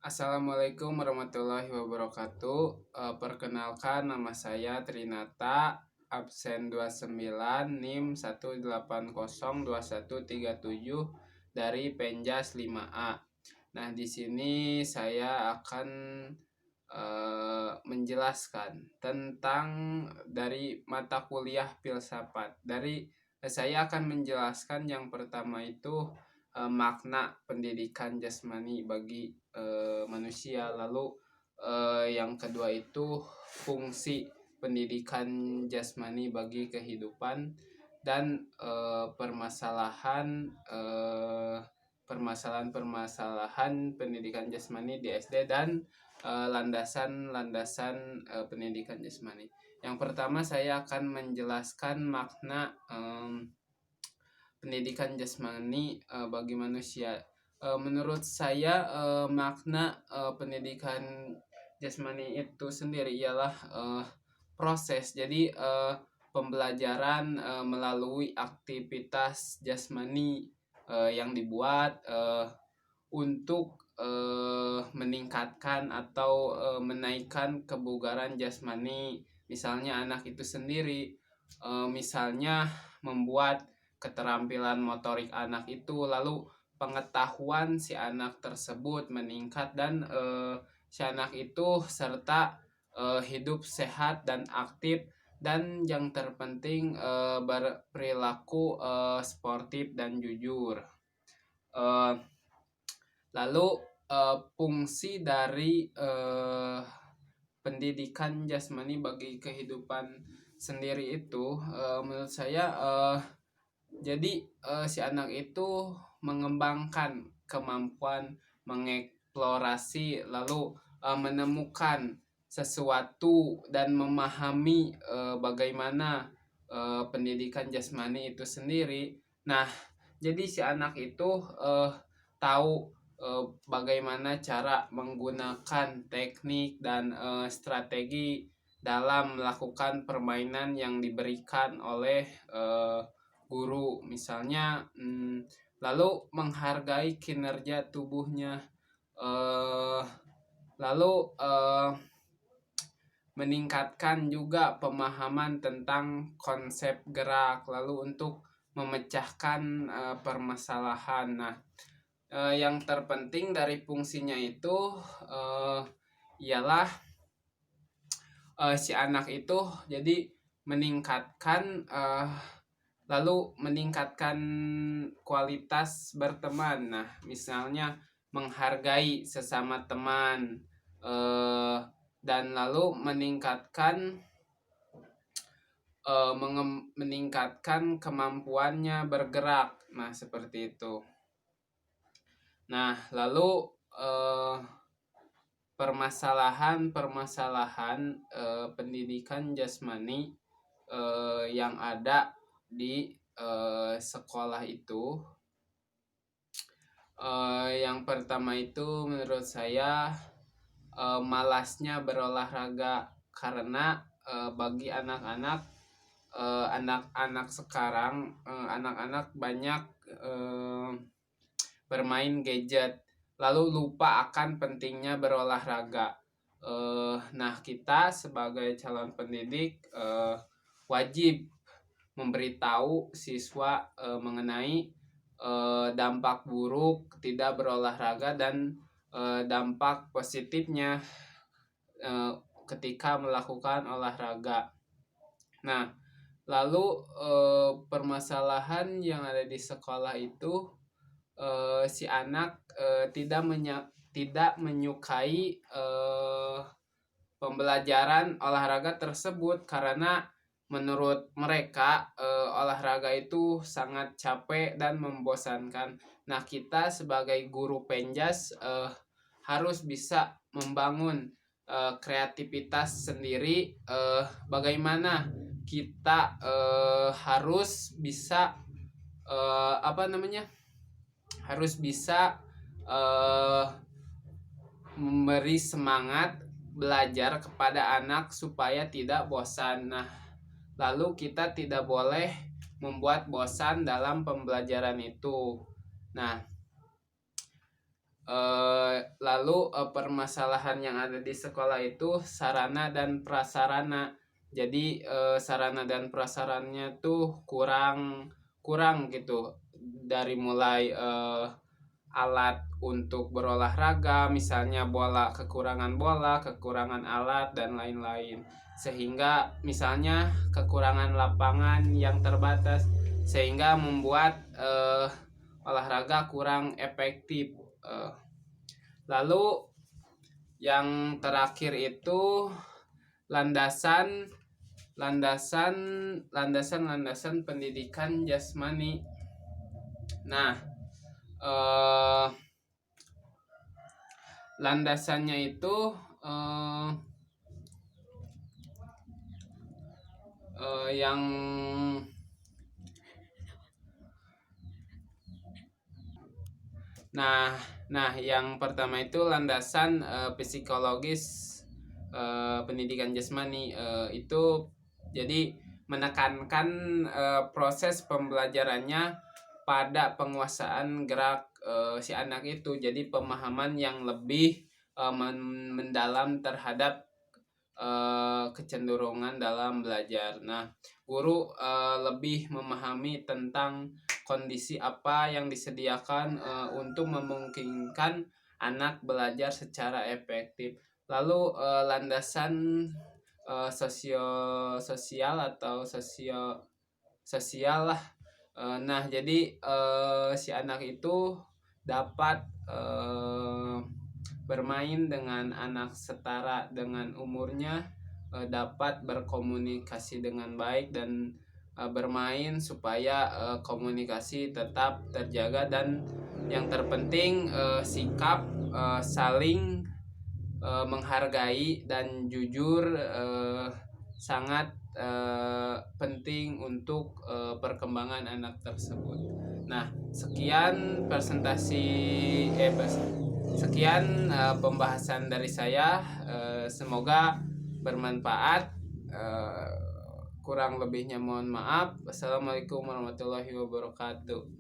Assalamualaikum warahmatullahi wabarakatuh. Perkenalkan nama saya Trinata, absen 29, NIM 1802137 dari Penjas 5A. Nah, di sini saya akan menjelaskan tentang dari mata kuliah filsafat. Saya akan menjelaskan yang pertama itu makna pendidikan jasmani bagi manusia. Lalu yang kedua itu fungsi pendidikan jasmani bagi kehidupan dan permasalahan pendidikan jasmani di SD dan landasan-landasan pendidikan jasmani. Yang pertama saya akan menjelaskan makna pendidikan jasmani bagi manusia. Menurut saya makna pendidikan jasmani itu sendiri ialah proses. Jadi pembelajaran melalui aktivitas jasmani yang dibuat untuk meningkatkan atau menaikkan kebugaran jasmani. Misalnya anak itu sendiri, misalnya membuat keterampilan motorik anak itu, lalu pengetahuan si anak tersebut meningkat dan si anak itu serta hidup sehat dan aktif, dan yang terpenting berperilaku sportif dan jujur. Lalu fungsi dari pendidikan jasmani bagi kehidupan sendiri itu menurut saya jadi si anak itu mengembangkan kemampuan mengeksplorasi, lalu menemukan sesuatu dan memahami bagaimana pendidikan jasmani itu sendiri. Nah, jadi si anak itu tahu bagaimana cara menggunakan teknik dan strategi dalam melakukan permainan yang diberikan oleh guru, misalnya lalu menghargai kinerja tubuhnya, lalu meningkatkan juga pemahaman tentang konsep gerak, lalu untuk memecahkan permasalahan. Nah, yang terpenting dari fungsinya itu ialah si anak itu jadi meningkatkan lalu meningkatkan kualitas berteman. Nah, misalnya menghargai sesama teman dan lalu meningkatkan kemampuannya bergerak. Nah, seperti itu. Nah, lalu permasalahan pendidikan jasmani yang ada di sekolah itu, yang pertama itu menurut saya malasnya berolahraga, karena bagi anak-anak sekarang, anak-anak banyak bermain gadget, lalu lupa akan pentingnya berolahraga. Nah, kita sebagai calon pendidik wajib memberitahu siswa mengenai dampak buruk tidak berolahraga dan dampak positifnya ketika melakukan olahraga. Nah, lalu permasalahan yang ada di sekolah itu si anak tidak menyukai pembelajaran olahraga tersebut, karena menurut mereka olahraga itu sangat capek dan membosankan. Nah, kita sebagai guru penjas harus bisa membangun kreativitas sendiri, bagaimana kita harus bisa harus bisa memberi semangat belajar kepada anak supaya tidak bosan. Nah, lalu kita tidak boleh membuat bosan dalam pembelajaran itu. Nah, lalu permasalahan yang ada di sekolah itu sarana dan prasarana. Jadi sarana dan prasarannya tuh kurang gitu, dari mulai alat untuk berolahraga, misalnya kekurangan alat dan lain-lain, sehingga misalnya kekurangan lapangan yang terbatas sehingga membuat olahraga kurang efektif. Lalu yang terakhir itu landasan pendidikan jasmani. Nah, landasannya itu yang yang pertama itu landasan psikologis pendidikan jasmani, itu jadi menekankan proses pembelajarannya pada penguasaan gerak si anak itu, jadi pemahaman yang lebih mendalam terhadap kecenderungan dalam belajar. Nah, guru lebih memahami tentang kondisi apa yang disediakan untuk memungkinkan anak belajar secara efektif. Lalu landasan sosial atau sosial lah. Nah, jadi si anak itu dapat bermain dengan anak setara dengan umurnya, dapat berkomunikasi dengan baik dan bermain supaya komunikasi tetap terjaga, dan yang terpenting sikap saling menghargai dan jujur sangat penting untuk perkembangan anak tersebut. Nah, sekian pembahasan dari saya. Semoga bermanfaat. Kurang lebihnya mohon maaf. Wassalamualaikum warahmatullahi wabarakatuh.